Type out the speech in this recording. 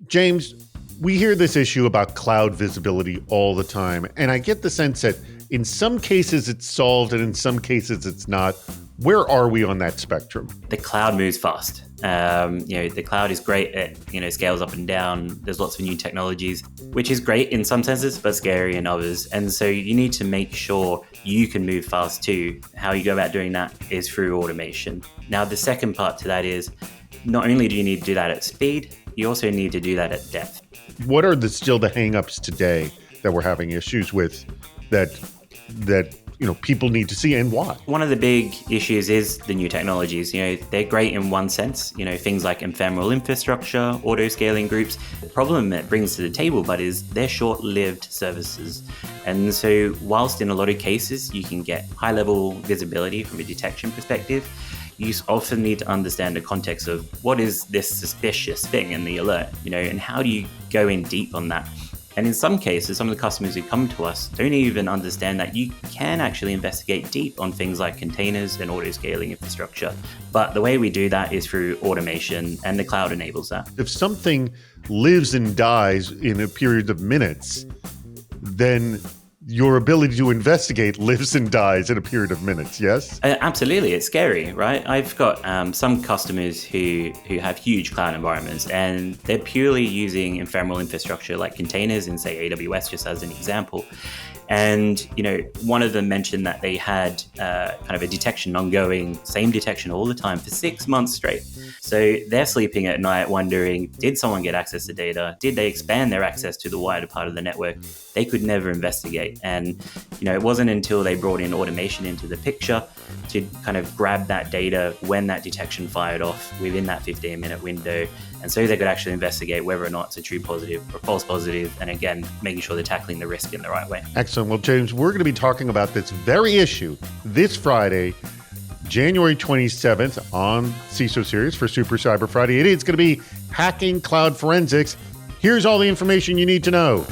James, we hear this issue about cloud visibility all the time, and I get the sense that in some cases it's solved and in some cases it's not. Where are we on that spectrum? The cloud moves fast. The cloud is great at, scales up and down. There's lots of new technologies, which is great in some senses, but scary in others. And so you need to make sure you can move fast too. How you go about doing that is through automation. Now, the second part to that is not only do you need to do that at speed, you also need to do that at depth. What are still the hangups today that we're having issues with that people need to see, and why? One of the big issues is the new technologies. They're great in one sense, things like ephemeral infrastructure, auto-scaling groups. The problem it brings to the table, but is they're short-lived services. And so whilst in a lot of cases you can get high-level visibility from a detection perspective, you often need to understand the context of what is this suspicious thing in the alert, and how do you go in deep on that? And in some cases, some of the customers who come to us don't even understand that you can actually investigate deep on things like containers and auto-scaling infrastructure. But the way we do that is through automation, and the cloud enables that. If something lives and dies in a period of minutes, then your ability to investigate lives and dies in a period of minutes, yes? Absolutely. It's scary, right? I've got some customers who have huge cloud environments, and they're purely using ephemeral infrastructure like containers in, say, AWS, just as an example. And, one of them mentioned that they had kind of a detection ongoing, same detection all the time for 6 months straight. So they're sleeping at night wondering, did someone get access to data? Did they expand their access to the wider part of the network? They could never investigate. And, it wasn't until they brought in automation into the picture to kind of grab that data when that detection fired off within that 15-minute window. And so they could actually investigate whether or not it's a true positive or false positive. And again, making sure they're tackling the risk in the right way. Excellent. Well, James, we're going to be talking about this very issue this Friday, January 27th on CISO Series for Super Cyber Friday. It's going to be hacking cloud forensics. Here's all the information you need to know.